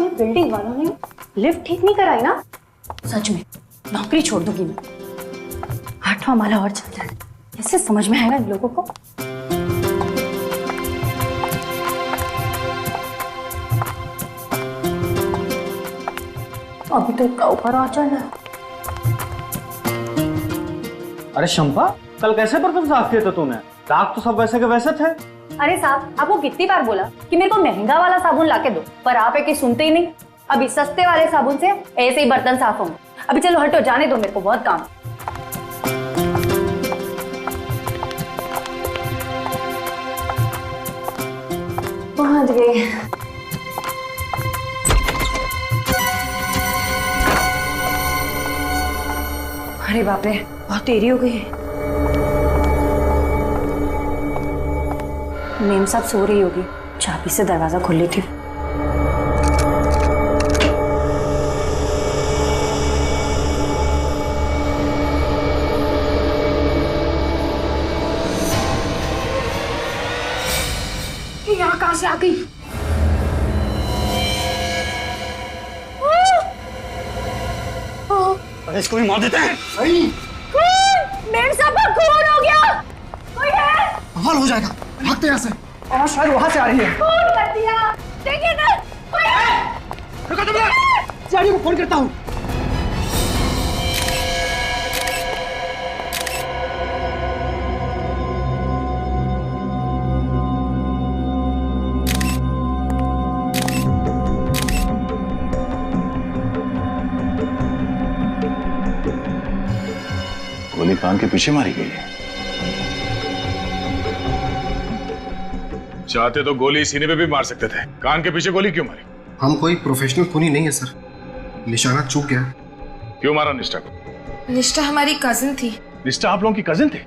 ये बिल्डिंग वालों ने लिफ्ट ठीक नहीं कराई ना, सच में नौकरी छोड़ दूंगी मैं। 8वां माला और चल जाए, कैसे समझ में आएगा इन लोगों को। अभी तो इतना ऊपर आ चल रहा है। अरे शंपा, कल कैसे बर्तन साफ किए थे तूने? दाग तो सब वैसे के वैसे थे। अरे साहब, आपको कितनी बार बोला कि मेरे को महंगा वाला साबुन लाके दो, पर आप एक ही सुनते ही नहीं। अभी सस्ते वाले साबुन से ऐसे ही बर्तन साफ होंगे। अभी चलो हटो, जाने दो, मेरे को बहुत काम। पहुंच गए। अरे बाप रे, बहुत देरी हो गई है। मेम साहब सो रही होगी, चाबी से दरवाजा खोल ली थी। यहाँ कहाँ से आ गई? अरे इसको भी मार देते हैं। मेम साहब का खून हो गया। कोई है? बवाल हो जाएगा, भागते यहाँ से। और शायद वहां से आ रही है। खून कर दिया, देखिए ना। कोई है? रुको तुम लोग, सीआईडी को फोन करता हूँ। गोली कान के पीछे मारी गई है। चाहते तो गोली सीने पे भी मार सकते थे, कान के पीछे गोली क्यों मारी? हम कोई प्रोफेशनल खूनी नहीं है सर, निशाना चूक गया। क्यों मारा निष्ठा को? निष्ठा हमारी कजिन थी। निष्ठा आप लोगों की कजिन थे,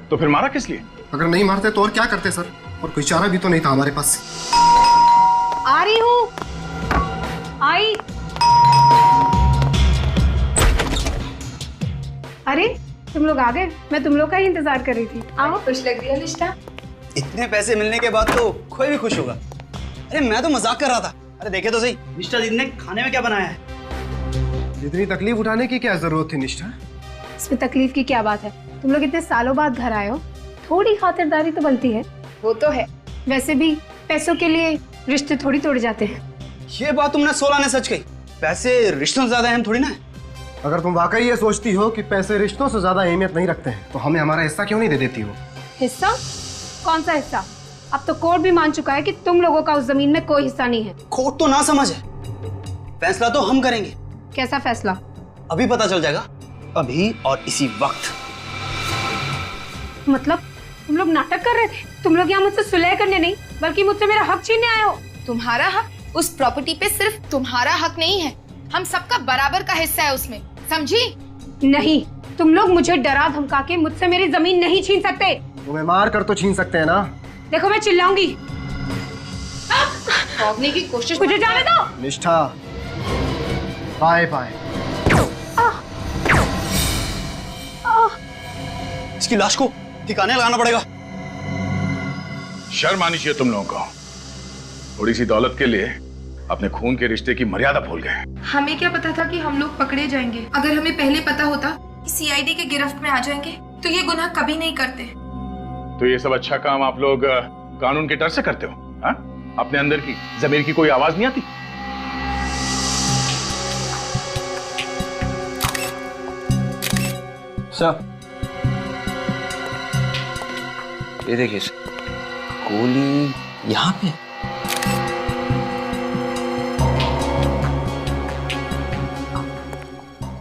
तो फिर मारा किस लिए? अगर नहीं मारते तो और क्या करते सर, और कोई चारा भी तो नहीं था हमारे पास। आ रही हूँ। आई। अरे तुम लोग आ गए, मैं तुम लोग का ही इंतजार कर रही थी। आओ। खुश लग रही है निष्ठा। इतने पैसे मिलने के बाद तो कोई भी खुश होगा। अरे मैं तो मजाक कर रहा था। अरे देखे तो सही, निष्ठा दीदी ने खाने में क्या बनाया है। इतनी तकलीफ उठाने की क्या जरूरत थी निष्ठा? इसमें तकलीफ की क्या बात है? तुम लोग इतने सालों बाद घर आए हो, थोड़ी खातिरदारी तो बनती है। वो तो है, वैसे भी पैसों के लिए रिश्ते थोड़ी तोड़ जाते हैं। ये बात तुमने 16 ने सच कही। पैसे रिश्तों से ज्यादा अहम थोड़ी ना है। अगर तुम वाकई ये सोचती हो कि पैसे रिश्तों से ज्यादा अहमियत नहीं रखते हैं, तो हमें हमारा हिस्सा क्यों नहीं दे देती हो? हिस्सा? कौन सा हिस्सा? अब तो कोर्ट भी मान चुका है कि तुम लोगों का उस जमीन में कोई हिस्सा नहीं है। कोर्ट तो ना समझ है, फैसला तो हम करेंगे। कैसा फैसला? अभी पता चल जाएगा, अभी और इसी वक्त। मतलब तुम लोग नाटक कर रहे थे? तुम लोग यहाँ मुझसे सुलह करने नहीं, बल्कि मुझसे मेरा हक छीनने आए हो। तुम्हारा हक? उस प्रॉपर्टी पे सिर्फ तुम्हारा हक नहीं है, हम सबका बराबर का हिस्सा है उसमें, समझी? नहीं, तुम लोग मुझे डरा धमका के मुझसे मेरी जमीन नहीं छीन सकते। तुम्हें मार कर तो छीन सकते हैं ना। देखो मैं चिल्लाऊंगी। भागने की कोशिश मुझे जाने दो। निष्ठा, बाय बाय। इसकी लाश को ठिकाने लगाना पड़ेगा। शर्म आनी चाहिए तुम लोगों को। थोड़ी सी दौलत के लिए अपने खून के रिश्ते की मर्यादा भूल गए। हमें क्या पता था कि हम लोग पकड़े जाएंगे। अगर हमें पहले पता होता कि सीआईडी के गिरफ्त में आ जाएंगे तो ये गुनाह कभी नहीं करते। तो ये सब अच्छा काम आप लोग कानून के डर से करते हो? हा? अपने अंदर की ज़मीर की कोई आवाज नहीं आती? सर ये देखिए, गोली यहाँ पे।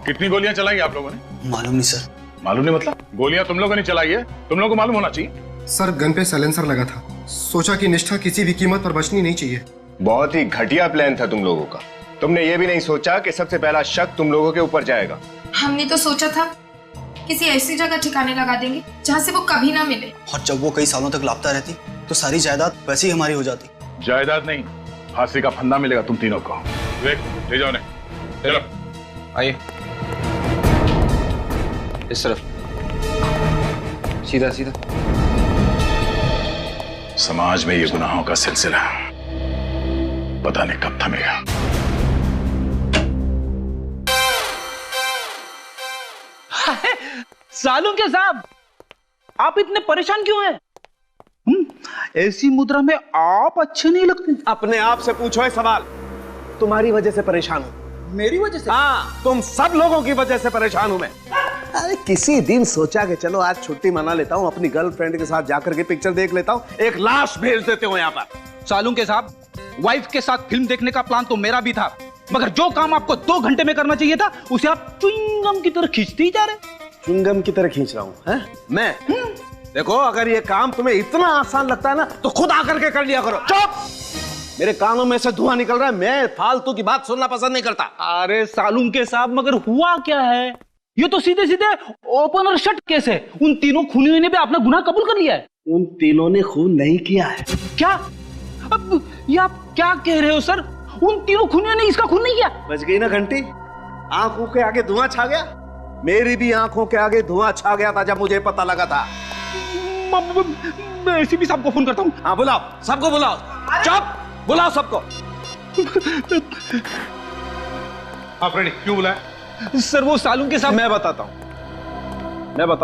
कितनी गोलियां चलाई आप लोगों ने? मालूम नहीं सर। मालूम नहीं मतलब? गोलियां तुम लोगों ने चलाई है, तुम लोगों को मालूम होना चाहिए। सर गन पे साइलेंसर लगा था, सोचा कि निष्ठा किसी भी कीमत पर बचनी नहीं चाहिए। बहुत ही घटिया प्लान था तुम लोगों का। तुमने ये भी नहीं सोचा कि सबसे पहला शक तुम लोगों के ऊपर जाएगा। हमने तो सोचा था किसी ऐसी जगह ठिकाने लगा देंगे जहाँ से वो कभी ना मिले। और जब वो कई सालों तक लापता रहती तो सारी जायदाद वैसे ही हमारी हो जाती। जायदाद नहीं, फांसी का फंदा मिलेगा तुम तीनों को। ले जाओ, चलो आइए इस तरफ, सीधा सीधा। समाज में ये गुनाहों का सिलसिला पता नहीं कब थमेगा। सालू के साहब, आप इतने परेशान क्यों हैं? ऐसी मुद्रा में आप अच्छे नहीं लगते। अपने आप से पूछो ये सवाल। तुम्हारी वजह से परेशान हूं। मेरी वजह से? हाँ, तुम सब लोगों की वजह से परेशान हूं मैं। अरे किसी दिन सोचा कि चलो आज छुट्टी मना लेता हूं, अपनी गर्लफ्रेंड के साथ जाकर के पिक्चर देख लेता हूं, एक लाश भेज देते हो यहाँ पर। सालू के साहब, वाइफ के साथ फिल्म देखने का प्लान तो मेरा भी था, मगर जो काम आपको 2 घंटे में करना चाहिए था उसे आप च्युइंगम की तरह खींचते ही जा रहे। च्युइंगम की तरह खींच रहा हूं मैं? देखो, अगर ये काम तुम्हें इतना आसान लगता है ना तो खुद आकर के कर लिया करो। चुप! मेरे कानों में से धुआं निकल रहा है, मैं फालतू की बात सुनना पसंद नहीं करता। अरे सालूम के साहब, मगर हुआ क्या है? ये तो सीधे सीधे ओपन और शट केस है। उन तीनों खूनियों ने भी अपना गुनाह कबूल कर लिया है। उन तीनों ने खून नहीं किया है। क्या? अब ये आप क्या कह रहे हो सर? उन तीनों खूनियों ने इसका खून नहीं किया? बच गई ना घंटी? आंखों के आगे धुआं छा गया। मेरी भी आंखों के आगे धुआं छा गया था जब मुझे पता लगा था। मैं एसीपी साहब को फोन करता हूँ। हाँ, बुलाओ, सबको बुलाओ। चुप! बुलाओ सबको। हाँ फ्रेंड, क्यों बुलाया? सर वो सालू के साथ। मैं बताता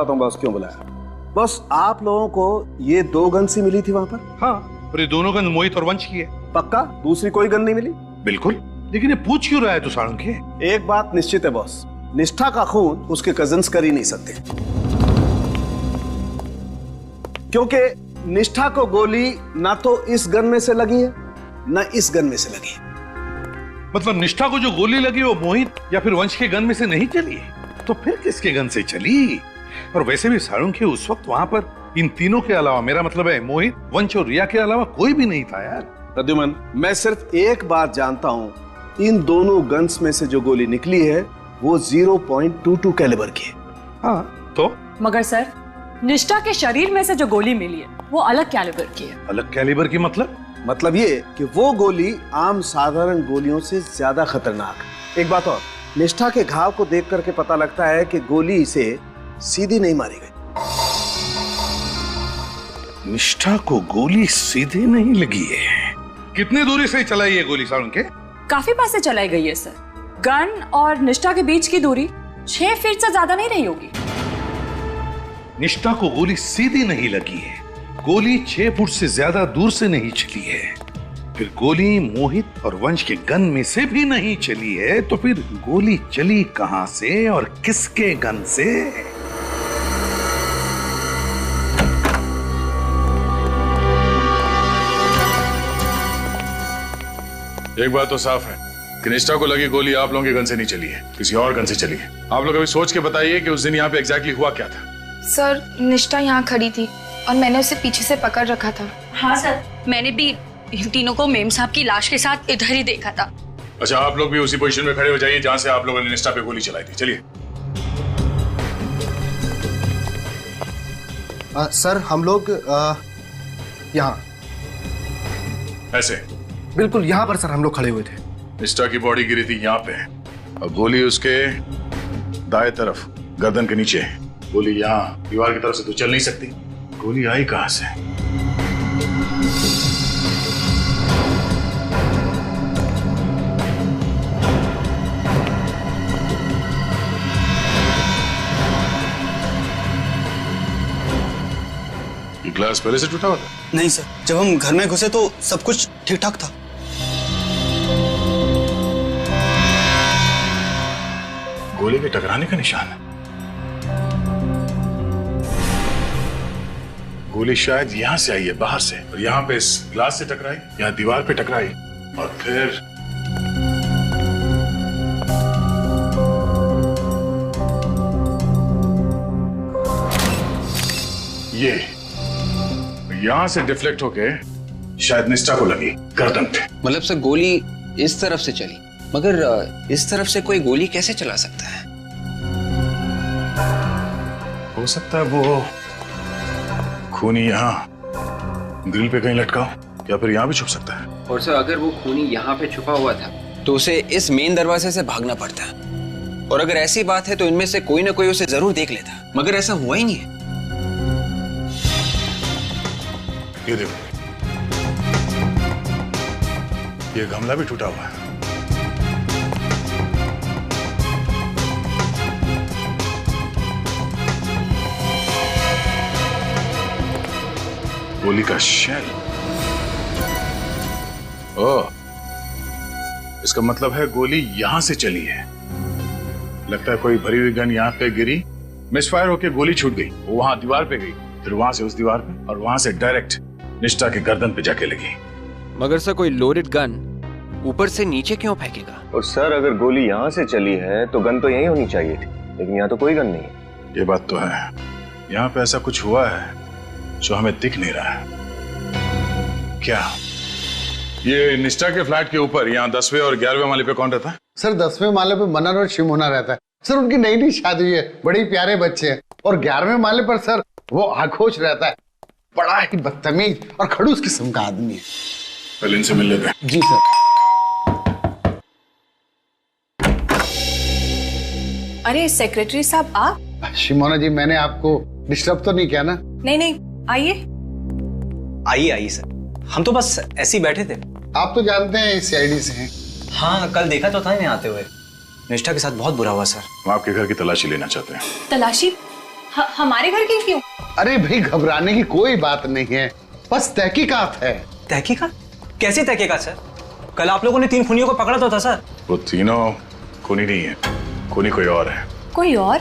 हूँ बॉस क्यों बुलाया। बॉस, आप लोगों को ये 2 गन सी मिली थी वहां पर? हाँ, और ये दोनों गन मोहित और वंश की है। पक्का? दूसरी कोई गन नहीं मिली? बिल्कुल। लेकिन ये पूछ क्यों रहा है तू सालू के? एक बात निश्चित है बॉस, निष्ठा का खून उसके कजिन्स कर ही नहीं सकते, क्योंकि निष्ठा को गोली ना तो इस गन में से लगी है ना इस गन में से लगी है। मतलब निष्ठा को जो गोली लगी वो मोहित या फिर वंश के गन में से नहीं चली, तो फिर किसके गन से चली? और वैसे भी साळुंखे उस वक्त वहां पर इन तीनों के अलावा, मेरा मतलब है मोहित, वंश और रिया के अलावा कोई भी नहीं था यार। प्रद्युमन, मैं सिर्फ एक बात जानता हूं, इन दोनों गन्स में से जो गोली निकली है वो 0.22 कैलिबर की है। हाँ तो? मगर सर, निष्ठा के शरीर में से जो गोली मिली है वो अलग कैलिबर की है। अलग कैलिबर की मतलब ये कि वो गोली आम साधारण गोलियों से ज्यादा खतरनाक है। एक बात और, निष्ठा के घाव को देख करके पता लगता है कि गोली इसे सीधी नहीं मारी गई। निष्ठा को गोली सीधे नहीं लगी है। कितनी दूरी से चलाई है गोली साळुंखे? काफी पास से चलाई गई है सर। गन और निष्ठा के बीच की दूरी 6 फीट से ज्यादा नहीं रही होगी। निष्ठा को गोली सीधी नहीं लगी है, गोली 6 फुट से ज्यादा दूर से नहीं चली है, फिर गोली मोहित और वंश के गन में से भी नहीं चली है, तो फिर गोली चली कहां से और किसके गन से? एक बात तो साफ है कि निष्ठा को लगी गोली आप लोगों के गन से नहीं चली है, किसी और गन से चली है। आप लोग अभी सोच के बताइए कि उस दिन यहाँ पे एग्जैक्टली हुआ क्या था। सर, निष्ठा यहाँ खड़ी थी और मैंने उसे पीछे से पकड़ रखा था। हाँ सर, मैंने भी इन तीनों को मेम साहब की लाश के साथ इधर ही देखा था। अच्छा, आप लोग भी उसी पोजीशन में खड़े हो जाइए जहां से आप लोगों ने निष्ठा पे गोली चलाई थी। चलिए। सर, हम लोग यहाँ ऐसे बिल्कुल यहाँ पर सर हम लोग खड़े हुए थे। निष्ठा की बॉडी गिरी थी यहाँ पे और गोली उसके दाएं तरफ गर्दन के नीचे है। गोली यहाँ दीवार की तरफ से तो चल नहीं सकती, गोली आई कहां से? ये ग्लास पहले से टूटा हुआ था? नहीं सर, जब हम घर में घुसे तो सब कुछ ठीक ठाक था। गोली के टकराने का निशान है। गोली शायद यहां से आई है, बाहर से, और यहां पे इस ग्लास से टकराई, यहां दीवार पे टकराई और फिर ये यहां से डिफ्लेक्ट होके शायद निष्ठा को लगी गर्दन पे। मतलब सर गोली इस तरफ से चली, मगर इस तरफ से कोई गोली कैसे चला सकता है? हो सकता है वो खूनी यहाँ ग्रिल पे कहीं लटका हो या फिर यहाँ भी छुप सकता है। और सर अगर वो खूनी यहाँ पे छुपा हुआ था तो उसे इस मेन दरवाजे से भागना पड़ता, और अगर ऐसी बात है तो इनमें से कोई ना कोई उसे जरूर देख लेता, मगर ऐसा हुआ ही नहीं है। ये देखो, ये गमला भी टूटा हुआ है। गोली का शेल। ओह, इसका मतलब है गोली यहां से चली है। लगता है कोई भरी हुई गन यहाँ पे गिरी, मिसफायर होकर गोली छूट गई, वो वहां दीवार पे गई, फिर वहां से उस दीवार पे, और वहां से डायरेक्ट निष्ठा के गर्दन पे जाके लगी। मगर सर कोई लोडेड गन ऊपर से नीचे क्यों फेंकेगा? और सर अगर गोली यहाँ से चली है तो गन तो यहीं होनी चाहिए थी, लेकिन यहाँ तो कोई गन नहीं है। ये बात तो है, यहाँ पे ऐसा कुछ हुआ है जो हमें दिख नहीं रहा है। क्या ये निष्ठा के फ्लैट के ऊपर यहाँ 10वें और 11वें माले पे कौन रहता है? सर 10वें माले पे मनन और शिमोना रहता है सर। उनकी नई नई शादी हुई है, बड़े प्यारे बच्चे हैं। और 11वें माले पर सर वो आक्रोश रहता है, बड़ा ही बदतमीज और खड़ूस किस्म का आदमी है। पहले इनसे मिल लेते हैं। जी सर। अरे सेक्रेटरी साहब आप? शिमोना जी, मैंने आपको डिस्टर्ब तो नहीं किया ना? नहीं नहीं, आइए आइए आइए सर, हम तो बस ऐसे ही बैठे थे। आप तो जानते हैं सीआईडी से हैं। हाँ, कल देखा तो था इन्हें आते हुए। निष्ठा के साथ बहुत बुरा हुआ सर। हम आपके घर की तलाशी लेना चाहते हैं। तलाशी? हमारे घर की क्यों? अरे भाई, घबराने की कोई बात नहीं है, बस तहकीकात है। तहकीकात? कैसी तहकीकात सर? कल आप लोगों ने 3 खूनियों को पकड़ा तो था सर। वो तीनों खूनी नहीं है, खूनी कोई और है। कोई और?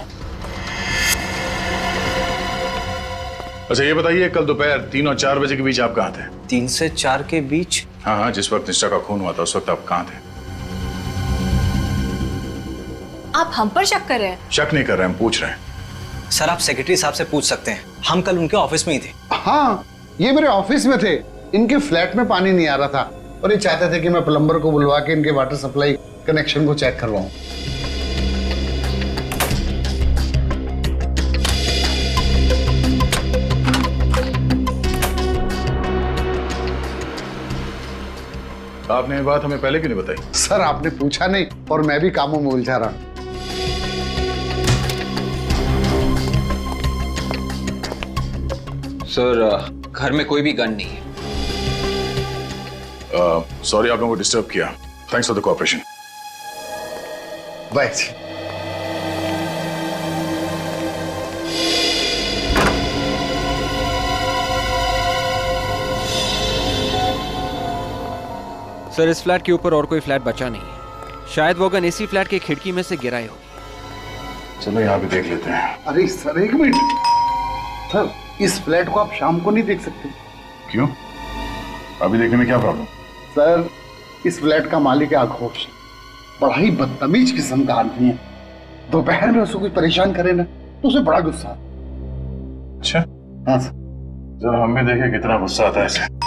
अच्छा ये बताइए, कल दोपहर 3 और 4 बजे के बीच आप कहाँ थे? 3 से 4 के बीच? हाँ हाँ, जिस वक्त निष्ठा का खून हुआ था उस वक्त आप कहाँ थे? आप हम पर शक कर रहे हैं? शक नहीं कर रहे हैं, हम पूछ रहे हैं। सर आप सेक्रेटरी साहब से पूछ सकते हैं, हम कल उनके ऑफिस में ही थे। हाँ, ये मेरे ऑफिस में थे। इनके फ्लैट में पानी नहीं आ रहा था और ये चाहते थे कि मैं प्लम्बर को बुलवा के इनके वाटर सप्लाई कनेक्शन को चेक करवाऊं। आपने ये बात हमें पहले क्यों नहीं बताई? सर आपने पूछा नहीं और मैं भी कामों में उलझा रहा। सर घर में कोई भी गन नहीं है। सॉरी आप लोगों को डिस्टर्ब किया। Thanks for the cooperation. Bye. Sir इस फ्लैट के ऊपर और कोई फ्लैट बचा नहीं है, शायद वो गन इसी फ्लैट की खिड़की में से गिराई होगी। चलो यहाँ भी देख लेते हैं। अरे सर एक मिनट सर, इस फ्लैट को आप शाम को नहीं देख सकते? क्यों? अभी देखने में क्या प्रॉब्लम? सर इस फ्लैट का मालिक है आक्रोश, बड़ा ही बदतमीज किस्म का आदमी है। दोपहर में उसको कोई परेशान करे ना तो उसे बड़ा गुस्सा। अच्छा हाँ सर। जरा हम भी देखें कितना गुस्सा आता है इसे।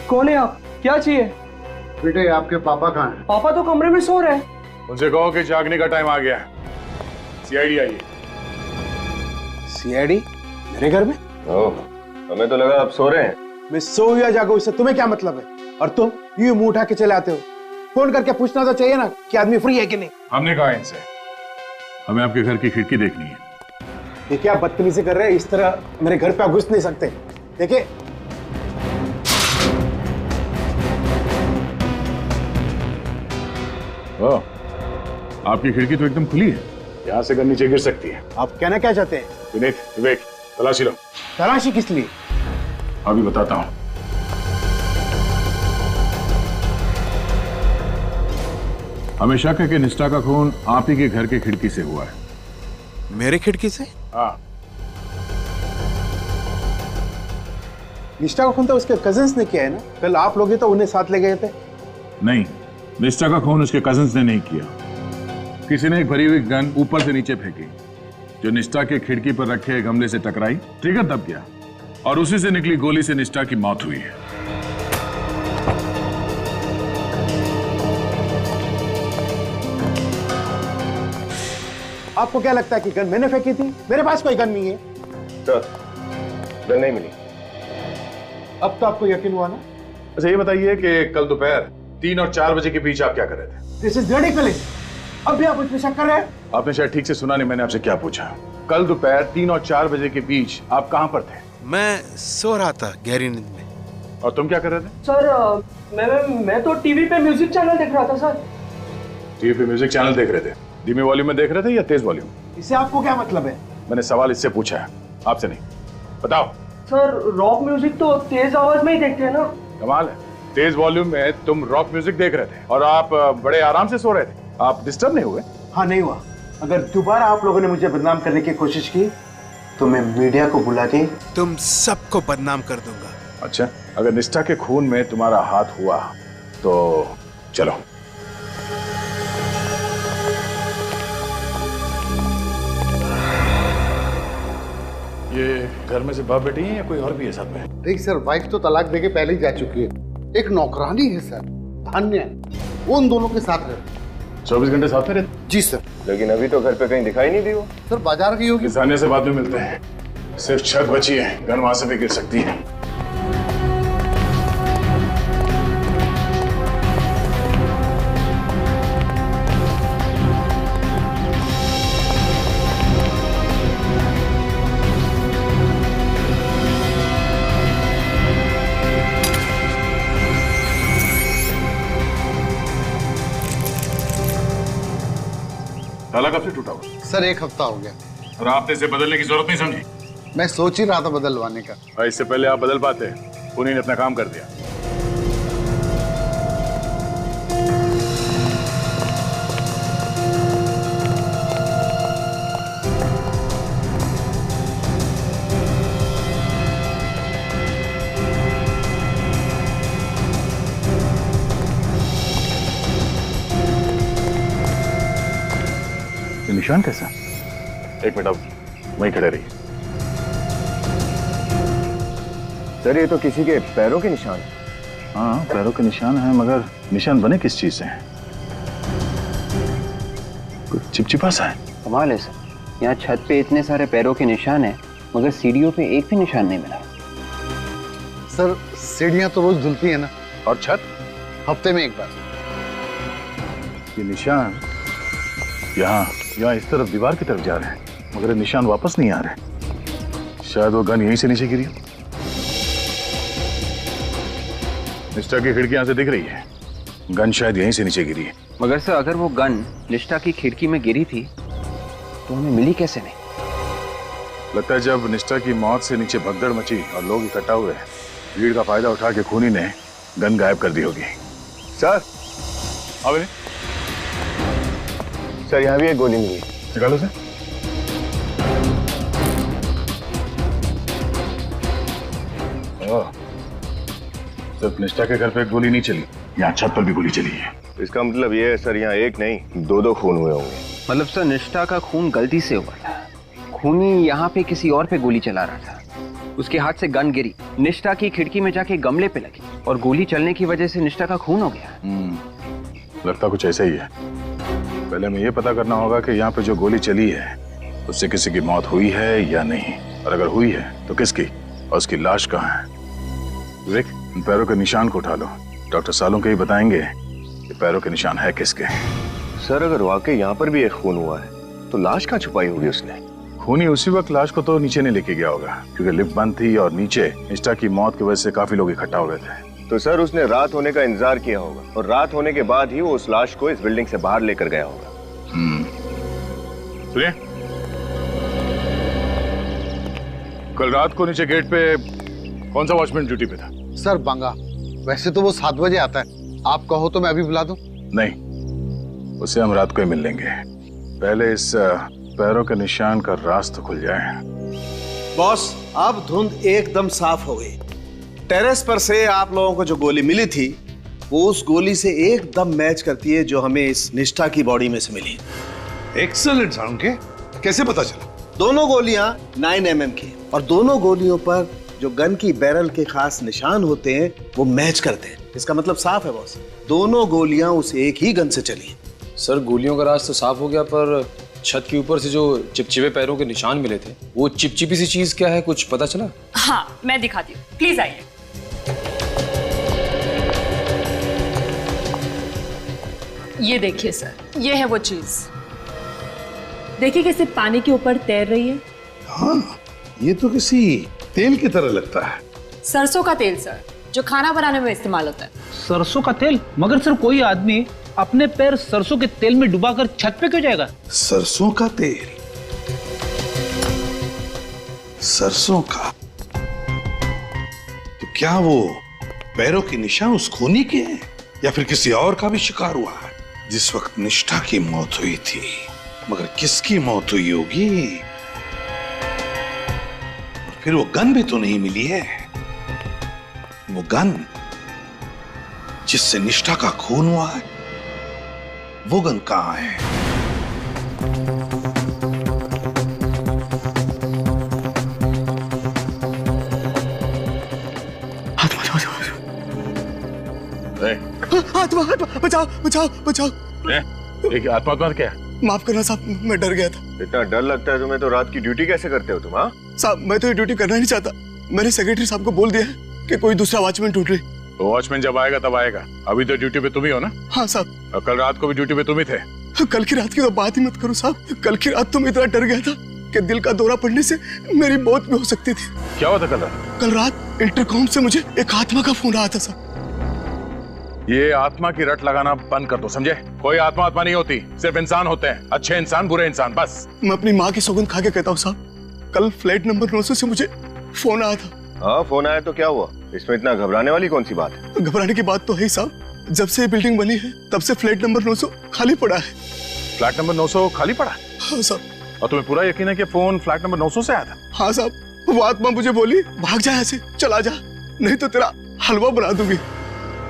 कौन है आप? क्या चाहिए? बेटे आपके पापा कहाँ हैं? पापा तो कमरे में सो रहे हैं। उनसे कहो कि जागने का टाइम आ गया है। सीआईडी आइए। सीआईडी मेरे घर में? ओह, हमें तो लगा आप सो रहे हैं। मैं सो या जागो इससे तुम्हें क्या मतलब है? और तुम यूं मुंह उठा के चले आते हो। फोन करके पूछना तो चाहिए ना कि आदमी फ्री है कि नहीं। हमने कहा इनसे हमें आपके घर की खिड़की देखनी है। ये क्या बदतमीजी कर रहे हैं? इस तरह मेरे घर पे आप घुस नहीं सकते। देखिए आपकी खिड़की तो एकदम खुली है, यहाँ से गन नीचे गिर सकती है। आप कहना क्या चाहते हैं? विनीत, विवेक, तलाशी लो। तलाशी किस लिए? अभी बताता हूँ। हमें शक है कि निष्ठा का खून आप ही के घर के खिड़की से हुआ है। मेरे खिड़की से? हाँ। निष्ठा का खून तो उसके कजिन्स ने किया है ना? कल आप लोग ही तो उन्हें साथ ले गए थे। नहीं, निष्ठा का खून उसके कजिन्स ने नहीं किया। किसी ने एक भरी हुई गन ऊपर से नीचे फेंकी, जो निष्ठा के खिड़की पर रखे गमले से टकराई, ट्रिगर दब गया और उसी से निकली गोली से निष्ठा की मौत हुई है। आपको क्या लगता है कि गन मैंने फेंकी थी? मेरे पास कोई गन नहीं है। सर, गन नहीं मिली। अब तो आपको यकीन हुआ ना? अच्छा ये बताइए कि कल दोपहर 3 और 4 बजे के बीच आप क्या कर रहे थे? This is ridiculous. अब भी आप मुझ पे शक कर रहे हैं? आपने शायद ठीक से सुना नहीं, मैंने आपसे क्या पूछा। कल दोपहर 3 और 4 बजे के बीच आप कहां पर थे? मैं सो रहा था गहरी नींद में। और तुम क्या कर रहे थे? सर मैं तो टीवी पे म्यूजिक चैनल देख रहा था सर। टीवी पे म्यूजिक चैनल देख रहे थे? धीमे वॉल्यूम में देख रहे थे या तेज वॉल्यूम? इससे आपको क्या मतलब है? मैंने सवाल इससे पूछा है, आपसे नहीं। बताओ। सर रॉक म्यूजिक तो तेज आवाज में ही देखते हैं ना। कमाल है, तेज वॉल्यूम में तुम रॉक म्यूजिक देख रहे थे और आप बड़े आराम से सो रहे थे। आप डिस्टर्ब नहीं हुए? हाँ, नहीं हुआ। अगर दोबारा आप लोगों ने मुझे बदनाम करने की कोशिश की तो मैं मीडिया को बुला के तुम सबको बदनाम कर दूंगा। अच्छा, अगर निष्ठा के खून में तुम्हारा हाथ हुआ तो चलो। ये घर में से बाप बेटी हैं या कोई और भी है साथ में? नहीं सर, वाइफ तो तलाक देके पहले ही जा चुकी है। एक नौकरानी है सर, धान्या, वो उन दोनों के साथ रहती है। 24 घंटे साथ में रहते? जी सर। लेकिन अभी तो घर पे कहीं दिखाई नहीं दी वो। सर बाजार गई होगी। धान्या से बाद में मिलते हैं। सिर्फ छत बची है, गन वहां से भी गिर सकती है। ताला कब से टूटा हुआ? सर 1 हफ्ता हो गया। और आपने इसे बदलने की जरूरत नहीं समझी? मैं सोच ही रहा था बदलवाने का। और इससे पहले आप बदल पाते, उन्हीं ने अपना काम कर दिया। निशान कैसा? 1 मिनट, अब वहीं खड़े रहिए। सर ये तो किसी के पैरों के निशान है। हाँ, पैरों के निशान हैं, मगर निशान बने किस चीज से हैं? कुछ चिपचिपा सा है। कमाल है सर, यहाँ छत पे इतने सारे पैरों के निशान हैं, मगर सीढ़ियों पे एक भी निशान नहीं मिला। सर सीढ़ियां तो रोज धुलती है ना। और छत? हफ्ते में 1 बार। ये निशान यहाँ इस तरफ दीवार की तरफ जा रहे हैं, मगर निशान वापस नहीं आ रहे। शायद वो गन यहीं से नीचे गिरी। निष्ठा की खिड़की यहाँ से दिख रही है, गन शायद यहीं से नीचे गिरी है। मगर सर अगर वो गन निष्ठा की खिड़की में गिरी थी तो हमें मिली कैसे नहीं? लगता है जब निष्ठा की मौत से नीचे भगदड़ मची और लोग इकट्ठा हुए, भीड़ का फायदा उठा के खूनी ने गन गायब कर दी होगी। सर अब सर यहाँ भी एक गोली मिली। निकालो सर। सिर्फ निष्ठा के घर पे एक गोली नहीं चली, यहाँ छत पर भी गोली चली है। इसका मतलब ये है सर, यहाँ एक नहीं 2 खून हुए होंगे। मतलब सर निष्ठा का खून गलती से हुआ था, खूनी यहाँ पे किसी और पे गोली चला रहा था, उसके हाथ से गन गिरी, निष्ठा की खिड़की में जाके गमले पे लगी और गोली चलने की वजह से निष्ठा का खून हो गया। लगता कुछ ऐसा ही है। पहले हमें ये पता करना होगा कि यहाँ पे जो गोली चली है उससे किसी की मौत हुई है या नहीं, और अगर हुई है तो किसकी, और उसकी लाश कहाँ है। विवेक, इन पैरों के निशान को उठा लो, डॉक्टर सालों के ही बताएंगे कि पैरों के निशान है किसके। सर अगर वाकई यहाँ पर भी एक खून हुआ है तो लाश कहाँ छुपाई होगी उसने? खूनी उसी वक्त लाश को तो नीचे नहीं लेके गया होगा, क्योंकि लिफ्ट बंद थी और नीचे निष्ठा की मौत की वजह से काफी लोग इकट्ठा हो गए थे। तो सर उसने रात होने का इंतजार किया होगा और रात होने के बाद ही वो उस लाश को इस बिल्डिंग से बाहर लेकर गया होगा। सुनिए, कल रात को नीचे गेट पे कौन सा वॉचमैन ड्यूटी पे था? सर बांगा। वैसे तो वो 7 बजे आता है, आप कहो तो मैं अभी बुला दूं? नहीं, उसे हम रात को ही मिल लेंगे। पहले इस पैरों के निशान का राज तो खुल जाए। बॉस, अब धुंध एकदम साफ हो गई। टेरेस पर से आप लोगों को जो गोली मिली थी वो उस गोली से एकदम मैच करती है जो हमें इस निष्ठा की बॉडी में से मिली। एक्सीलेंट सालुंके, कैसे पता चला? दोनों गोलियां 9 mm की, और दोनों गोलियों पर जो गन की बैरल के खास निशान होते हैं वो मैच करते हैं। इसका मतलब साफ है बॉस, दोनों गोलियां उस एक ही गन से चली। सर गोलियों का राज तो साफ हो गया, पर छत के ऊपर से जो चिपचिपे पैरों के निशान मिले थे, वो चिपचिपी सी चीज क्या है, कुछ पता चला? हाँ, मैं दिखाती हूँ, प्लीज आइए। ये देखिए सर, ये है वो चीज। देखिए कैसे पानी के ऊपर तैर रही है। हाँ, ये तो किसी तेल की तरह लगता है। सरसों का तेल सर, जो खाना बनाने में इस्तेमाल होता है। सरसों का तेल? मगर सर कोई आदमी अपने पैर सरसों के तेल में डुबाकर छत पे क्यों जाएगा? सरसों का तेल? सरसों का? तो क्या वो पैरों के निशान उस खूनी के हैं या फिर किसी और का भी शिकार हुआ है? जिस वक्त निष्ठा की मौत हुई थी, मगर किसकी मौत हुई होगी? और फिर वो गन भी तो नहीं मिली है। वो गन जिससे निष्ठा का खून हुआ है, वो गन कहां है? आत्मा बचाओ बचाओ बचाओ। आत्मा क्या? माफ करना साहब, मैं डर गया था। इतना डर लगता है तुम्हें तो रात की ड्यूटी कैसे करते हो तुम? हाँ साहब, मैं तो ये ड्यूटी करना नहीं चाहता। मैंने सेक्रेटरी साहब को बोल दिया है कि कोई दूसरा वॉचमैन ढूंढ रहे। वॉचमैन जब आएगा तब आएगा, अभी तो ड्यूटी पे तुम ही हो ना? हाँ साहब। और कल रात को भी ड्यूटी पे तुम ही थे। कल की रात की तो बात ही मत करो साहब। कल की रात तो मैं इतना डर गया था कि दिल का दौरा पड़ने से मेरी मौत भी हो सकती थी। क्या हुआ था कल रात? कल रात इंटरकॉम से मुझे एक आत्मा का फोन आया था साहब। ये आत्मा की रट लगाना बंद कर दो, समझे? कोई आत्मा नहीं होती, सिर्फ इंसान होते हैं। अच्छे इंसान, बुरे इंसान, बस। मैं अपनी माँ की सौगंध खा के कहता हूँ साहब, कल फ्लैट नंबर 900 से मुझे फोन आया था। हाँ, फोन आया तो क्या हुआ? इसमें इतना घबराने वाली कौन सी बात है? घबराने की बात तो है ही साहब। जब से ये बिल्डिंग बनी है तब से फ्लैट नंबर 900 खाली पड़ा है। फ्लैट नंबर 900 खाली पड़ा? हाँ साहब। और तुम्हें पूरा यकीन है कि फोन फ्लैट नंबर 900 से आया था? हाँ साहब। वो आत्मा मुझे बोली, भाग जा ऐसे, चला जा, नहीं तो तेरा हलवा बना दूंगी।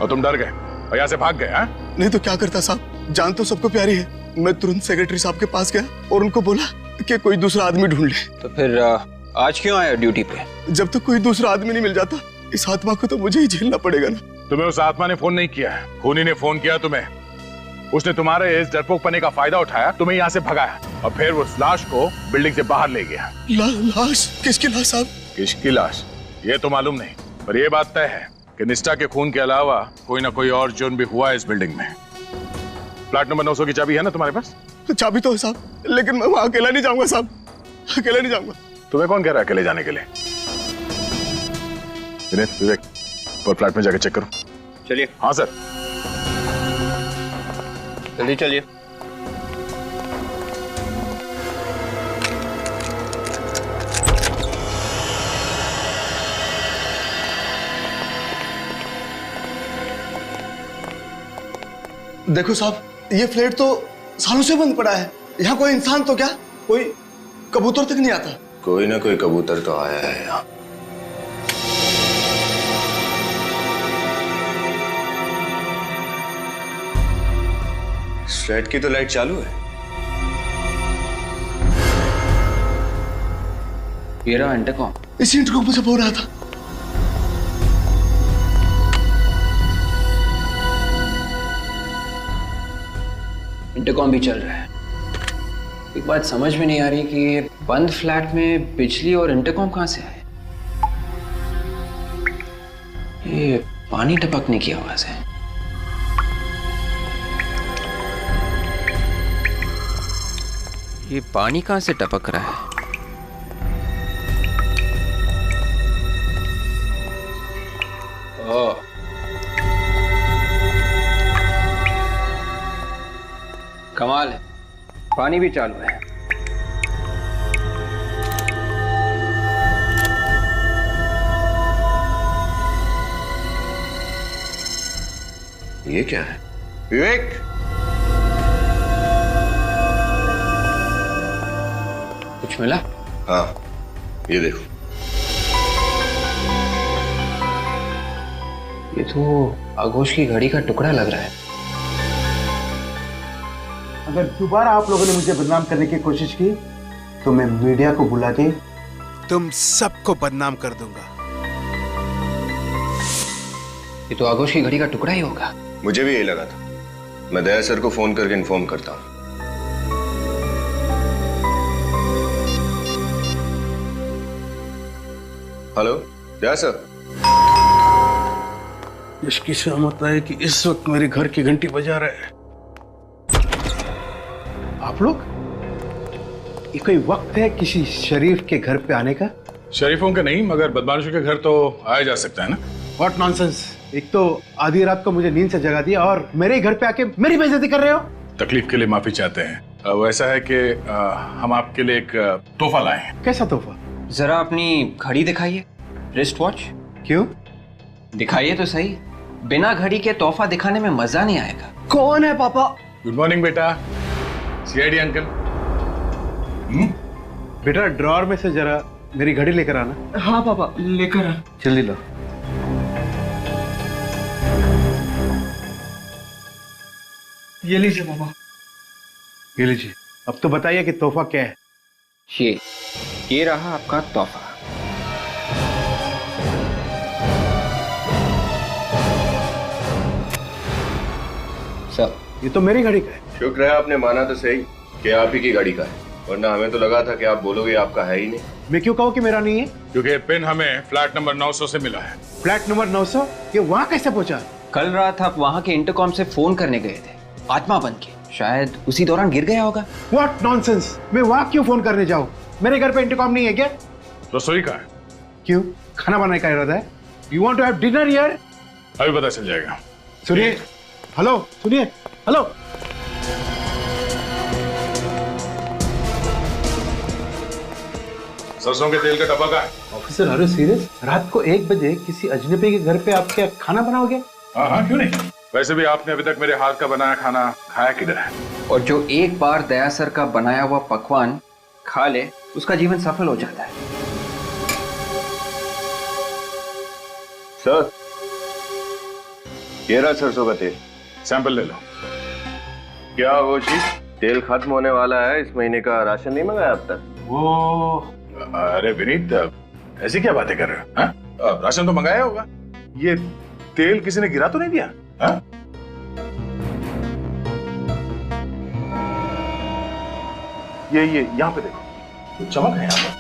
और तुम डर गए और यहाँ से भाग गए? हाँ? नहीं तो क्या करता साहब, जान तो सबको प्यारी है। मैं तुरंत सेक्रेटरी साहब के पास गया और उनको बोला कि कोई दूसरा आदमी ढूंढ ले। तो फिर आज क्यों आया ड्यूटी पे? जब तक कोई दूसरा आदमी नहीं मिल जाता, इस आत्मा को तो मुझे ही झेलना पड़ेगा ना। तुम्हें उस आत्मा ने फोन नहीं किया है, खूनी ने फोन किया तुम्हें। उसने तुम्हारे इस डरपोकपने का फायदा उठाया, तुम्हें यहाँ से भगाया और फिर उस लाश को बिल्डिंग से बाहर ले गया। लाश? किसकी लाश साहब? किसकी लाश ये तो मालूम नहीं, पर यह बात तय है कि निष्ठा के खून के अलावा कोई ना कोई और जुर्म भी हुआ है इस बिल्डिंग में। फ्लैट नंबर 900 की चाबी है ना तुम्हारे पास? चाबी तो है साहब, लेकिन मैं वहां अकेला नहीं जाऊंगा साहब, अकेला नहीं जाऊंगा। तुम्हें कौन कह रहा है अकेले जाने के लिए? विवेक, और फ्लैट में जाके चेक करो। चलिए। हाँ सर। जल्दी चलिए। देखो साहब, ये फ्लैट तो सालों से बंद पड़ा है। यहाँ कोई इंसान तो क्या, कोई कबूतर तक नहीं आता। कोई ना कोई कबूतर तो आया है यहाँ। फ्लैट की तो लाइट चालू है। ये रहा इंटरकॉम। इस इंटरकॉम पे सब हो रहा था। इंटरकॉम भी चल रहा है। एक बात समझ में नहीं आ रही कि ये बंद फ्लैट में बिजली और इंटरकॉम कहां से आए? ये पानी टपकने की आवाज है। ये पानी कहां से टपक रहा है? ओह, कमाल है, पानी भी चालू है। ये क्या है? विवेक, कुछ मिला? हाँ, ये देखो। ये तो आगोश की घड़ी का टुकड़ा लग रहा है। अगर दोबारा आप लोगों ने मुझे बदनाम करने की कोशिश की तो मैं मीडिया को बुला के तुम सबको बदनाम कर दूंगा। ये तो आगोश की घड़ी का टुकड़ा ही होगा। मुझे भी यही लगा था। मैं दया सर को फोन करके इन्फॉर्म करता हूँ। हेलो दया सर। इसकी सहमत है कि इस वक्त मेरे घर की घंटी बजा रहा है। आप लोग, ये कोई वक्त है किसी शरीफ के घर पे आने का? शरीफों के नहीं, मगर बदमाशों के घर तो आया जा सकता है ना। What nonsense. एक तो आधी रात को मुझे नींद से जगा दिया और मेरे घर पे आके मेरी बेइज्जती कर रहे हो। तकलीफ के लिए माफी चाहते हैं। वैसा है कि हम आपके लिए एक तोहफा लाए हैं। कैसा तोहफा? जरा अपनी घड़ी दिखाइए, रिस्ट वॉच। क्यों? दिखाइए तो सही। बिना घड़ी के तोहफा दिखाने में मजा नहीं आएगा। कौन है पापा? गुड मॉर्निंग बेटा। CID uncle. बेटा ड्रॉर में से जरा मेरी घड़ी लेकर आना। हाँ पापा, लेकर आ। जल्दी लो। ये लीजिए पापा। ये लीजिए। अब तो बताइए कि तोहफा क्या है? ये रहा आपका तोहफा। सर, ये तो मेरी घड़ी का है। शुक्र है आपने माना तो सही कि आप ही की गाड़ी का है, वरना हमें तो लगा था कि आप बोलोगे आपका है ही नहीं। मैं क्यों कहूँ कि मेरा नहीं है? क्योंकि पिन हमें फ्लैट नंबर 900 से मिला है। Flat number 900? ये वहाँ कैसे पहुंचा? कल रात आप वहाँ के इंटरकॉम से फोन करने गए थे, आत्मा बन के। शायद उसी दौरान गिर गया होगा। What nonsense! मैं वहाँ क्यों फोन करने जाऊँ? मेरे घर पे इंटरकॉम नहीं है क्या? रसोई का है। क्यों? खाना बनाने का इरादा है? You want to have dinner here? अभी पता चल जाएगा। सुनिए, हेलो, सुनिए, हेलो। सरसों के तेल का डब्बा का है। Officer, are you serious? रात को 1 बजे किसी अजनबी के घर पे आप क्या खाना बनाओगे? हाँ, क्यों नहीं। वैसे भी आपने अभी तक मेरे हाथ का बनाया खाना खाया किधर है? और जो एक बार दया सर का बनाया हुआ पकवान खा ले, उसका जीवन सफल हो जाता है। सर, ये रहा सरसों का तेल। सैंपल ले लो। क्या वो चीज? तेल खत्म होने वाला है, इस महीने का राशन नहीं मंगाया अब तक? वो अरे विनीत, ऐसी क्या बातें कर रहे हो? हाँ? राशन तो मंगाया होगा। ये तेल किसी ने गिरा तो नहीं दिया? हाँ? ये यहाँ पे देखो, चमक है यहाँ पर।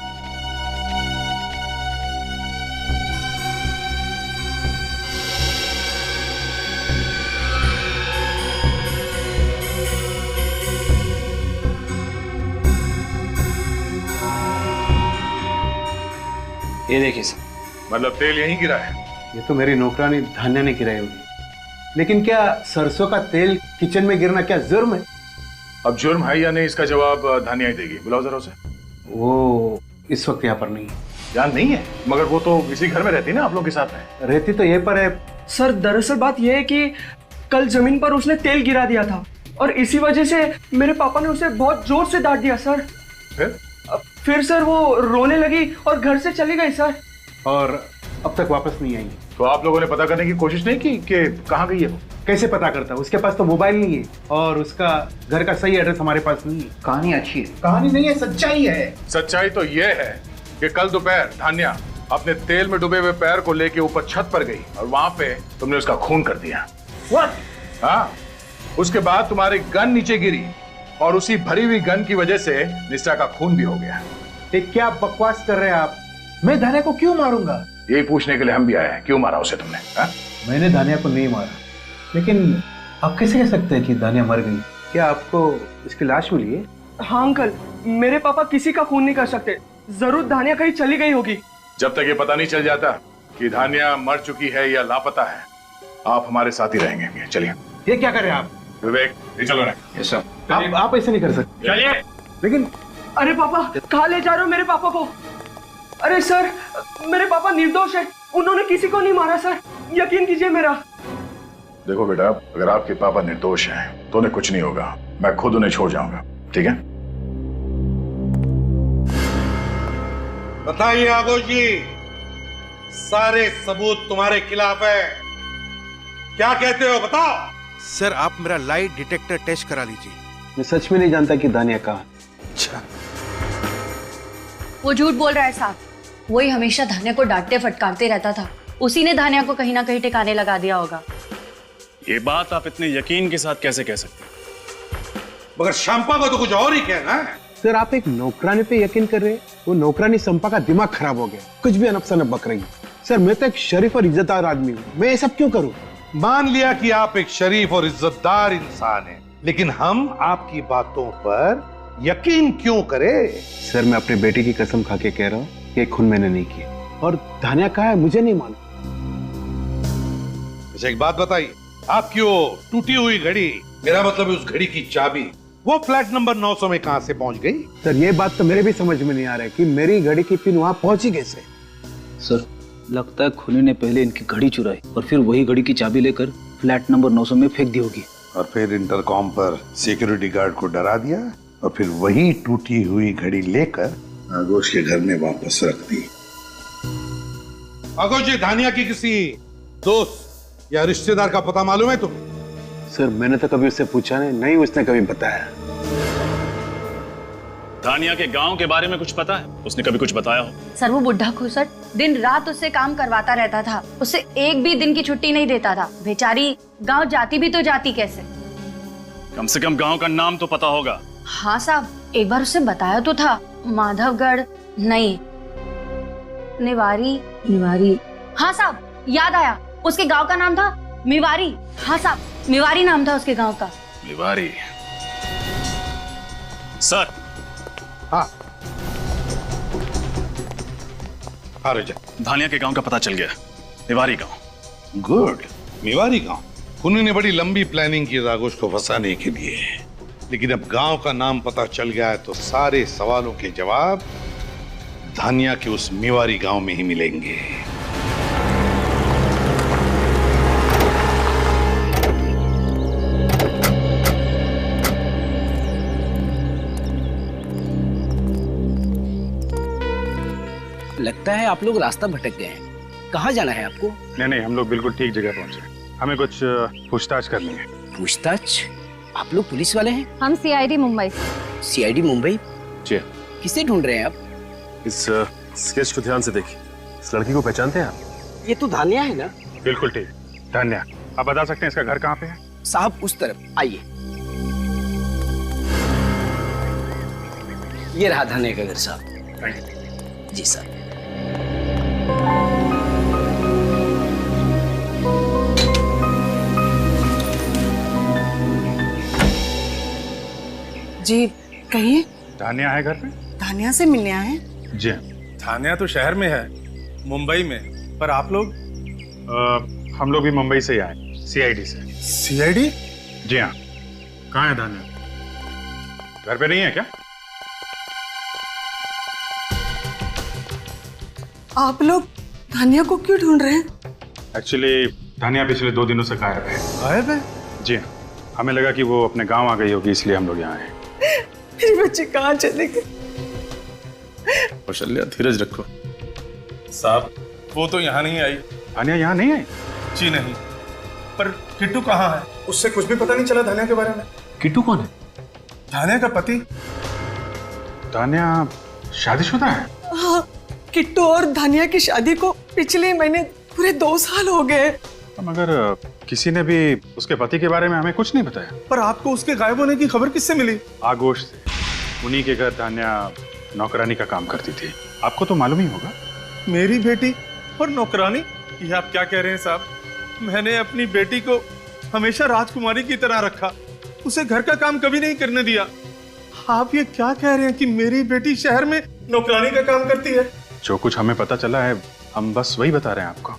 ये देखिए सर। मतलब तेल यहीं गिरा है? ये तो मेरी नौकरानी धान्या ने गिराई होगी। लेकिन क्या सरसों का तेल किचन में गिरना क्या जुर्म है? अब जुर्म है या नहीं, इसका जवाब धानिया ही देगी। बुलाओ जरा उसे। वो इस वक्त यहाँ पर नहीं है। यहाँ नहीं है? मगर वो तो इसी घर में रहती ना, आप लोग के साथ में। रहती तो ये पर है। सर, दरअसल बात यह है कि कल जमीन पर उसने तेल गिरा दिया था और इसी वजह से मेरे पापा ने उसे बहुत जोर से डांट दिया सर। फिर सर वो रोने लगी और घर से चली गई सर। और अब तक वापस नहीं आई। तो आप लोगों ने पता करने की कोशिश नहीं की कि कहाँ गई है वो? कैसे पता करता? उसके पास तो मोबाइल नहीं है और उसका घर का सही एड्रेस हमारे पास नहीं है। कहानी अच्छी है। कहानी नहीं है, सच्चाई है। सच्चाई तो ये है कि कल दोपहर धान्या अपने तेल में डूबे हुए पैर को लेके ऊपर छत पर गई और वहां पे तुमने उसका खून कर दिया। What? हाँ, उसके बाद तुम्हारी गन नीचे गिरी और उसी भरी हुई गन की वजह से निष्ठा का खून भी हो गया। ये क्या बकवास कर रहे हैं आप? मैं धान्या को क्यों मारूंगा? यही पूछने के लिए हम भी आए हैं, क्यों मारा उसे तुमने? मैंने धान्या को नहीं मारा, लेकिन आप कैसे कह सकते हैं कि धान्या मर गई? क्या आपको इसकी लाश मिली है? हाँ अंकल, मेरे पापा किसी का खून नहीं कर सकते। जरूर धान्या कहीं चली गई होगी। जब तक ये पता नहीं चल जाता कि धान्या मर चुकी है या लापता है, आप हमारे साथ ही रहेंगे। चलिए। ये क्या कर रहे हैं आप? विवेक, चलो ना। Yes sir. आप ऐसे नहीं कर सकते। चलिए। लेकिन अरे पापा, कहाँ ले जा रहे हो मेरे पापा को? अरे सर, मेरे पापा निर्दोष है, उन्होंने किसी को नहीं मारा सर, यकीन कीजिए मेरा। देखो बेटा, अगर आपके पापा निर्दोष हैं तो उन्हें कुछ नहीं होगा। मैं खुद उन्हें छोड़ जाऊंगा, ठीक है? बताइए आगोश जी, सारे सबूत तुम्हारे खिलाफ है, क्या कहते हो? बताओ। सर, आप मेरा लाई डिटेक्टर टेस्ट करा लीजिए। मैं सच में नहीं जानता कि धान्या कहाँ। अच्छा, वो झूठ बोल रहा है साहब। वही हमेशा धान्या को डांटते फटकारते रहता था, उसी ने धान्या को कहीं ना कहीं ठिकाने लगा दिया होगा। ये बात आप इतने यकीन के साथ कैसे कह सकते? मगर शंपा को तो कुछ और ही कहना है। सर, आप एक नौकरानी पे यकीन कर रहे हैं? वो नौकरानी संपा का दिमाग खराब हो गया, कुछ भी अनपसनप बक रही है। सर, मैं तो एक शरीफ और इज्जतदार आदमी हूँ, मैं ये सब क्यों करूँ? मान लिया कि आप एक शरीफ और इज्जतदार इंसान हैं, लेकिन हम आपकी बातों पर यकीन क्यों करें? सर, मैं अपने बेटे की कसम खा के कह रहा हूँ कि खून मैंने नहीं किया। और धान्या कहाँ है मुझे नहीं मालूम। एक बात बताइए, आपकी वो टूटी हुई घड़ी, मेरा मतलब उस घड़ी की चाबी, वो फ्लैट नंबर 900 में कहां से पहुंच गई? सर ये बात तो मेरे भी समझ में नहीं आ रहा है कि मेरी घड़ी की पिन वहां पहुंची कैसे। सर लगता है खूनी ने पहले इनकी घड़ी चुराई और फिर वही घड़ी की चाबी लेकर फ्लैट नंबर 900 में फेंक दी होगी। और फिर इंटरकॉम पर सिक्योरिटी गार्ड को डरा दिया और फिर वही टूटी हुई घड़ी लेकर आगोश के घर में वापस रख दी। आगोश, ये धानिया की किसी दोस्त या रिश्तेदार का पता मालूम है तुम्हें? सर मैंने तो कभी उससे पूछा नहीं, उसने कभी बताया। धानिया के गांव के बारे में कुछ पता है? उसने कभी कुछ बताया हो? सर वो बुढ़ा खुसट दिन रात उससे काम करवाता रहता था, उससे एक भी दिन की छुट्टी नहीं देता था। बेचारी गांव जाती भी तो जाती कैसे? कम से कम गांव का नाम तो पता होगा। हाँ साहब, एक बार उससे बताया तो था, माधवगढ़ नहीं, निवारी। हाँ साहब याद आया, उसके गांव का नाम था मिवारी। हाँ साहब, मिवारी नाम था उसके गांव का। मिवारी। सर। हाँ रजा, धानिया के गांव का पता चल गया, मिवारी गांव। गुड, मिवारी गांव। खूनी ने बड़ी लंबी प्लानिंग की आगोश को फंसाने के लिए, लेकिन अब गांव का नाम पता चल गया है तो सारे सवालों के जवाब धानिया के उस मिवारी गांव में ही मिलेंगे। लगता है आप लोग रास्ता भटक गए हैं। कहाँ जाना है आपको? नहीं, हम लोग बिल्कुल ठीक जगह पहुंचे। हमें कुछ पूछताछ करनी है। पूछताछ? आप लोग पुलिस वाले हैं? हम सीआईडी मुंबई। सीआईडी मुंबई? जी। किसे ढूंढ रहे हैं आप? इस स्केच को ध्यान से देखिए। इस लड़की को पहचानते हैं आप? ये तो धानिया है ना? बिल्कुल ठीक, धानिया। आप बता सकते हैं इसका घर कहाँ पे है? साहब उस तरफ आइए। ये रहा धानिया का घर साहब। जी साहब। जी कहिए। धानिया है घर पे? धानिया से मिलने आए? जी। धानिया तो शहर में है, मुंबई में, पर आप लोग? हम लोग भी मुंबई से ही आए, सीआईडी से। सीआईडी? जी हाँ। कहाँ है धानिया? घर पे नहीं है क्या? आप लोग धानिया को क्यों ढूंढ रहे हैं? एक्चुअली धानिया पिछले 2 दिनों से गायब है। गायब है? जी हाँ। हमें लगा कि वो अपने गांव आ गई होगी, इसलिए हम लोग यहाँ आए। मेरी बच्ची कहाँ चले गई? कौशल्या धीरज रखो। साहब वो तो यहाँ नहीं आई। धानिया यहाँ नहीं आई? जी नहीं। पर किट्टू कहाँ है? उससे कुछ भी पता नहीं चला धानिया के बारे में। किट्टू कौन है? धानिया का पति। धानिया शादीशुदा है? हाँ, किट्टू और धानिया की शादी को पिछले महीने पूरे 2 साल हो गए। मगर किसी ने भी उसके पति के बारे में हमें कुछ नहीं बताया। पर आपको उसके गायब होने की खबर किससे मिली? आगोश से। उन्हीं के घर धानिया नौकरानी का काम करती थी, आपको तो मालूम ही होगा। मेरी बेटी और नौकरानी? ये आप क्या कह रहे हैं साहब? मैंने अपनी बेटी को हमेशा राजकुमारी की तरह रखा, उसे घर का काम कभी नहीं करने दिया। आप ये क्या कह रहे हैं कि मेरी बेटी शहर में नौकरानी का काम करती है? जो कुछ हमें पता चला है हम बस वही बता रहे हैं आपको।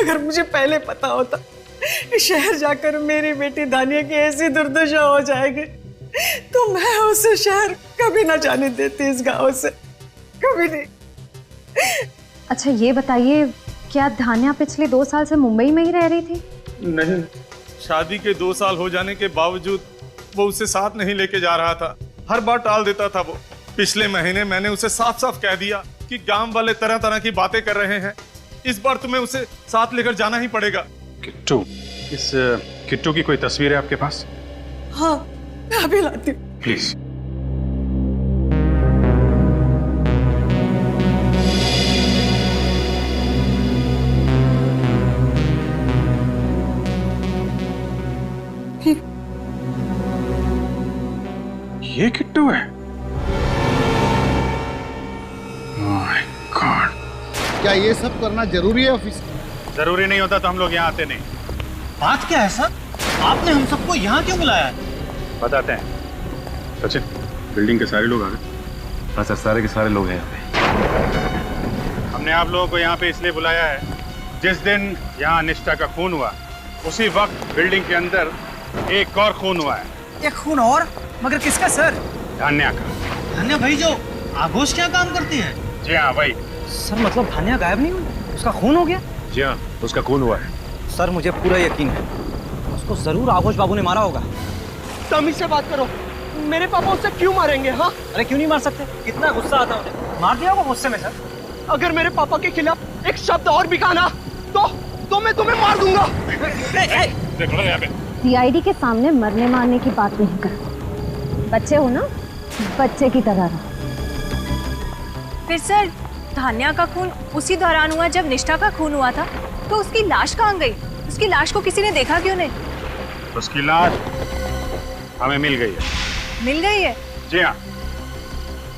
अगर मुझे पहले पता होता कि शहर जाकर मेरी बेटी धानिया की ऐसी दुर्दशा हो जाएगी तो मैं उसे शहर कभी ना जाने देती, इस गांव से कभी नहीं। अच्छा ये बताइए, क्या धानिया पिछले 2 साल से मुंबई में ही रह रही थी? नहीं, शादी के 2 साल हो जाने के बावजूद वो उसे साथ नहीं लेके जा रहा था। हर बार टाल देता था वो। पिछले महीने मैंने उसे साफ साफ कह दिया कि गांव वाले तरह तरह की बातें कर रहे हैं, इस बार तुम्हें उसे साथ लेकर जाना ही पड़ेगा। किट्टू, इस किट्टू की कोई तस्वीर है आपके पास? हाँ, मैं अभी लाती हूँ। प्लीज। ये किट्टू है? My God. क्या ये सब करना जरूरी है ऑफिस? जरूरी नहीं होता तो हम लोग यहाँ आते नहीं। बात क्या है सर? आपने हम सबको यहाँ क्यों बुलाया है? बताते हैं। सचिन, बिल्डिंग के सारे लोग आ गए? हाँ सर, सारे के सारे लोग हैं यहाँ पे। हमने आप लोगों को यहाँ पे इसलिए बुलाया है, जिस दिन यहाँ निष्ठा का खून हुआ उसी वक्त बिल्डिंग के अंदर एक और खून हुआ है। एक खून और? मगर किसका सर? धान्या का। धान्या भाई जो आघोष क्या काम करती है? जी हाँ भाई। सर मतलब धान्या गायब नहीं हुई, उसका खून हो गया? जी हाँ, उसका खून हुआ है। सर मुझे पूरा यकीन है उसको जरूर आघोष बाबू ने मारा होगा। तमीज से बात करो, मेरे पापा उससे क्यों मारेंगे? हाँ, अरे क्यों नहीं मार सकते? कितना गुस्सा आता है उन्हें, मार दिया होगा गुस्से में। सर अगर मेरे पापा के खिलाफ एक शब्द और भी कहा ना तो मैं तुम्हें मार दूंगा। सीआईडी के सामने मरने मारने की बात नहीं कर, बच्चे हो ना, बच्चे की तरह रहो। फिर सर धान्या का खून उसी दौरान हुआ जब निष्ठा का खून हुआ था, तो उसकी लाश कहाँ गई? उसकी लाश को किसी ने देखा क्यों नहीं? उसकी लाश हमें मिल गई है। मिल गई है? जी हाँ,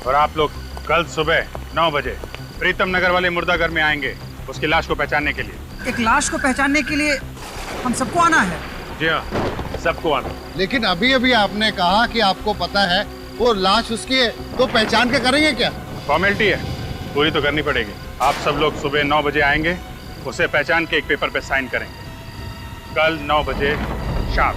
और आप लोग कल सुबह 9 बजे प्रीतम नगर वाले मुर्दाघर में आएंगे उसकी लाश को पहचानने के लिए। एक लाश को पहचानने के लिए हम सबको आना है? जी हाँ, सबको आना। लेकिन अभी अभी आपने कहा कि आपको पता है वो लाश उसकी है, तो पहचान के करेंगे क्या? फॉर्मेलिटी है, पूरी तो करनी पड़ेगी। आप सब लोग सुबह 9 बजे आएंगे, उसे पहचान के एक पेपर पे साइन करेंगे। कल 9 बजे शाम।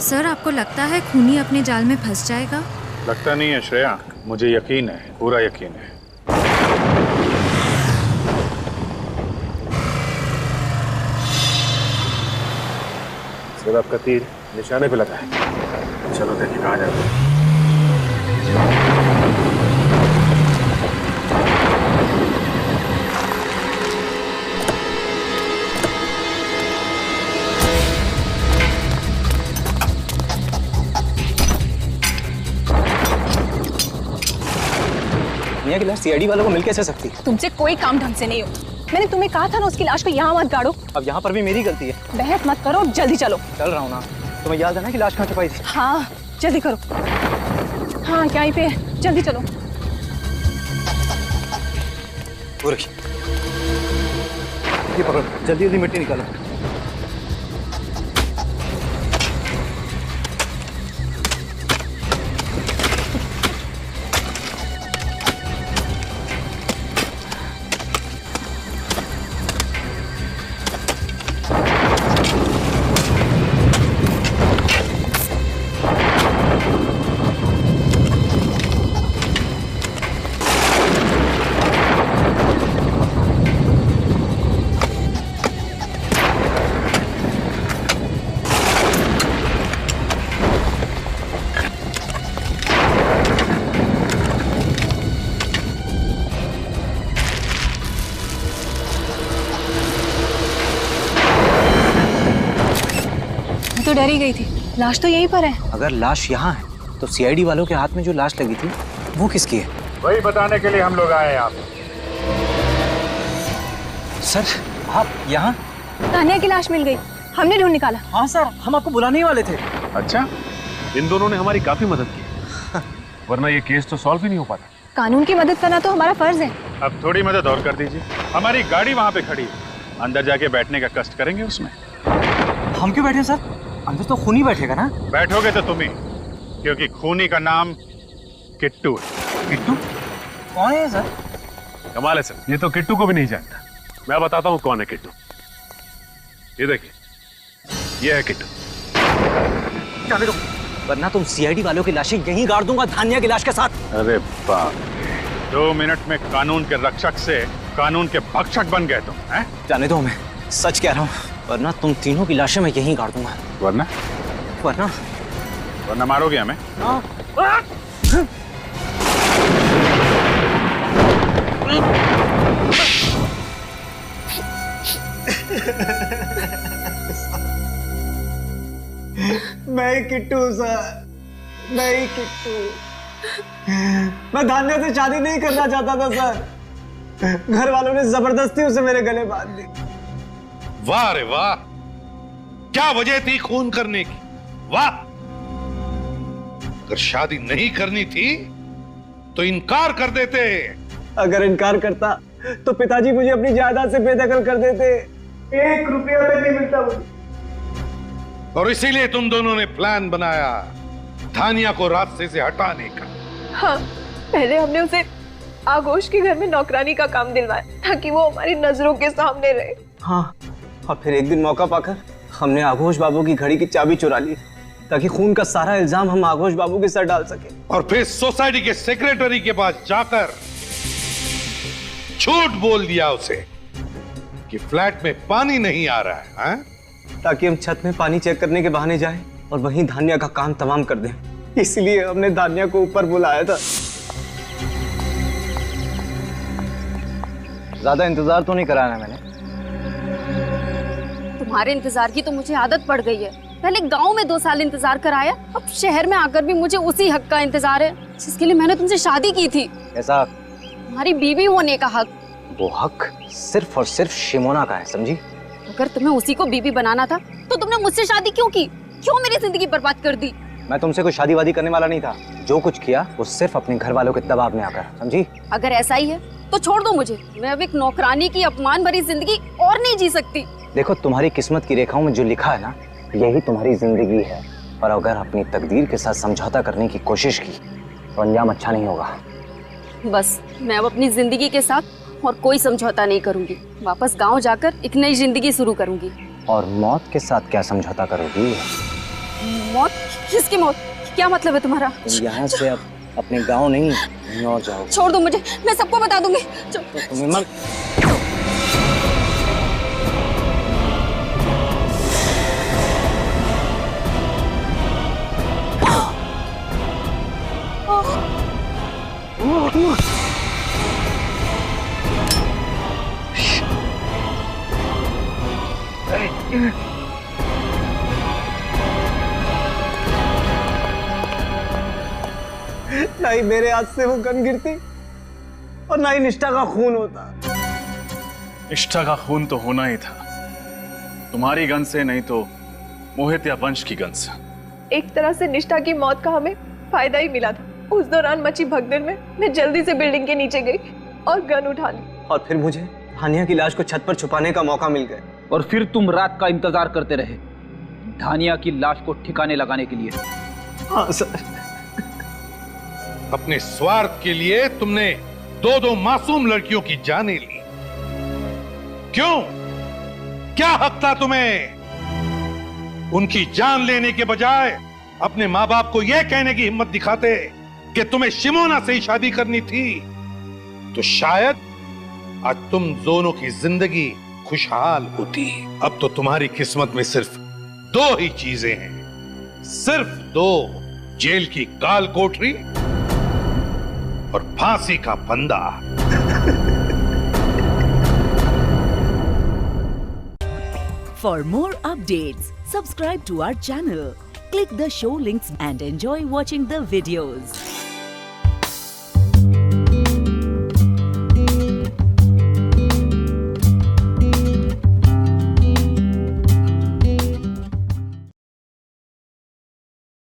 सर आपको लगता है खूनी अपने जाल में फंस जाएगा? लगता नहीं है श्रेया, मुझे यकीन है, पूरा यकीन है। सर आपका तीर निशाने पे लगा है। चलो देखिए कहाँ जाते हैं। की लाश सीआईडी वालों को मिल कैसे सकती? तुमसे कोई काम ढंग से नहीं हो। मैंने तुम्हें कहा था ना उसकी लाश को यहाँ मत गाड़ो। अब यहाँ पर भी मेरी गलती है। बहस मत करो, जल्दी चलो। चल रहा हूँ ना। तुम्हें याद है ना कि लाश कहाँ छुपाई थी? हाँ जल्दी करो। हाँ यहीं पे है, जल्दी चलो। ये पकड़ो, जल्दी जल्दी मिट्टी निकालो। तो डर ही गई थी, लाश तो यहीं पर है। अगर लाश यहाँ है तो सीआईडी वालों के हाथ में जो लाश लगी थी वो किसकी है? वही बताने के लिए हम लोग आए हैं आप। सर आप यहाँ? धान्या की लाश मिल गई, हमने ढूंढ निकाला। हाँ सर, हम आपको बुलाने ही वाले थे। अच्छा, इन दोनों ने हमारी काफी मदद की, वरना ये केस तो सॉल्व ही नहीं हो पाता। कानून की मदद करना तो हमारा फर्ज है। अब थोड़ी मदद और कर दीजिए। हमारी गाड़ी वहाँ पे खड़ी है, अंदर जाके बैठने का कष्ट करेंगे उसमें। हम क्यों बैठे सर? अंदर तो खूनी बैठेगा ना? बैठोगे तो तुम ही, क्योंकि खूनी का नाम किट्टू है। किट्टू कौन है सर? कमाल है सर, ये तो किट्टू को भी नहीं जानता। मैं बताता हूँ कौन है किट्टू। ये देखिए, ये है किट्टू। जाने दो, वरना तुम सीआईडी वालों की लाशें यहीं गाड़ दूंगा धान्या की लाश के साथ। अरे बाप, 2 मिनट में कानून के रक्षक से कानून के भक्षक बन गए तुम, हैं? जाने दो, मैं सच कह रहा हूँ, वरना तुम तीनों की लाशें मैं यहीं गाड़ दूंगा। वरना? वरना? वरना मारोगे हमें? हाँ। मैं ही किट्टू सर, मैं ही किट्टू। मैं धान्या से शादी नहीं करना चाहता था सर, घर वालों ने जबरदस्ती उसे मेरे गले बांध दी। वाह रे वाह, क्या वजह थी खून करने की? वाह, अगर शादी नहीं करनी थी तो इनकार कर देते। अगर इनकार करता तो पिताजी मुझे अपनी जायदाद से बेदखल कर देते, 1 रुपया तक नहीं मिलता मुझे। और इसीलिए तुम दोनों ने प्लान बनाया धान्या को रास्ते से हटाने का। हाँ, पहले हमने उसे आघोष के घर में नौकरानी का काम दिलवाया ताकि वो हमारी नजरों के सामने रहे। हाँ, और फिर एक दिन मौका पाकर हमने आघोष बाबू की घड़ी की चाबी चुरा ली ताकि खून का सारा इल्जाम हम आघोष बाबू के सर डाल सके। और फिर सोसाइटी के सेक्रेटरी के पास जाकर झूठ बोल दिया उसे कि फ्लैट में पानी नहीं आ रहा है, ताकि हम छत में पानी चेक करने के बहाने जाएं और वहीं धान्या का काम तमाम कर दें। इसलिए हमने धान्या को ऊपर बुलाया था। ज्यादा इंतजार तो नहीं कराया मैंने। तुम्हारे इंतजार की तो मुझे आदत पड़ गई है। पहले गांव में 2 साल इंतजार कराया, अब शहर में आकर भी मुझे उसी हक का इंतजार है जिसके लिए मैंने तुमसे शादी की थी। ऐसा? तुम्हारी बीवी होने का हक। वो हक सिर्फ और सिर्फ शिमोना का है, समझी? अगर तुम्हें उसी को बीवी बनाना था तो तुमने मुझसे शादी क्यों की? क्यों मेरी जिंदगी बर्बाद कर दी? मैं तुमसे कोई शादी वादी करने वाला नहीं था। जो कुछ किया वो सिर्फ अपने घर वालों के दबाव में आकर, समझी? अगर ऐसा ही है तो छोड़ दो मुझे। मैं अब एक नौकरानी की अपमान भरी जिंदगी और नहीं जी सकती। देखो, तुम्हारी किस्मत की रेखाओं में जो लिखा है ना, यही तुम्हारी जिंदगी है। और अगर अपनी तकदीर के साथ समझौता करने की कोशिश की तो अंजाम अच्छा नहीं होगा। बस मैं अब अपनी जिंदगी के साथ और कोई समझौता नहीं करूंगी। वापस गांव जाकर एक नई जिंदगी शुरू करूंगी। और मौत के साथ क्या समझौता करोगी? मौत? किसकी मौत? क्या मतलब है तुम्हारा? तुम यहाँ से अब अपने गांव नहीं कहीं और जाओगे। छोड़ दो मुझे, मैं सबको बता दूंगी। तो तुम्हें मर... ना ही मेरे हाथ से वो गन गिरती और ना ही निष्ठा का खून होता। निष्ठा का खून तो होना ही था, तुम्हारी गन से नहीं तो मोहित या वंश की गन से। एक तरह से निष्ठा की मौत का हमें फायदा ही मिला था। उस दौरान मची भगदड़ में मैं जल्दी से बिल्डिंग के नीचे गई और गन उठा ली। और फिर मुझे धानिया की लाश को छत पर छुपाने का मौका मिल गया। और फिर तुम रात का इंतजार करते रहे धानिया की लाश को ठिकाने लगाने के लिए। हाँ सर। अपने स्वार्थ के लिए तुमने 2 मासूम लड़कियों की जानें ली। क्यों? क्या हक था तुम्हें? उनकी जान लेने के बजाय अपने माँ बाप को यह कहने की हिम्मत दिखाते कि तुम्हें शिमोना से ही शादी करनी थी, तो शायद आज तुम दोनों की जिंदगी खुशहाल होती। अब तो तुम्हारी किस्मत में सिर्फ 2 ही चीजें हैं, सिर्फ 2, जेल की काल कोठरी और फांसी का फंदा। For more updates, subscribe to our channel, click the show links and enjoy watching the videos.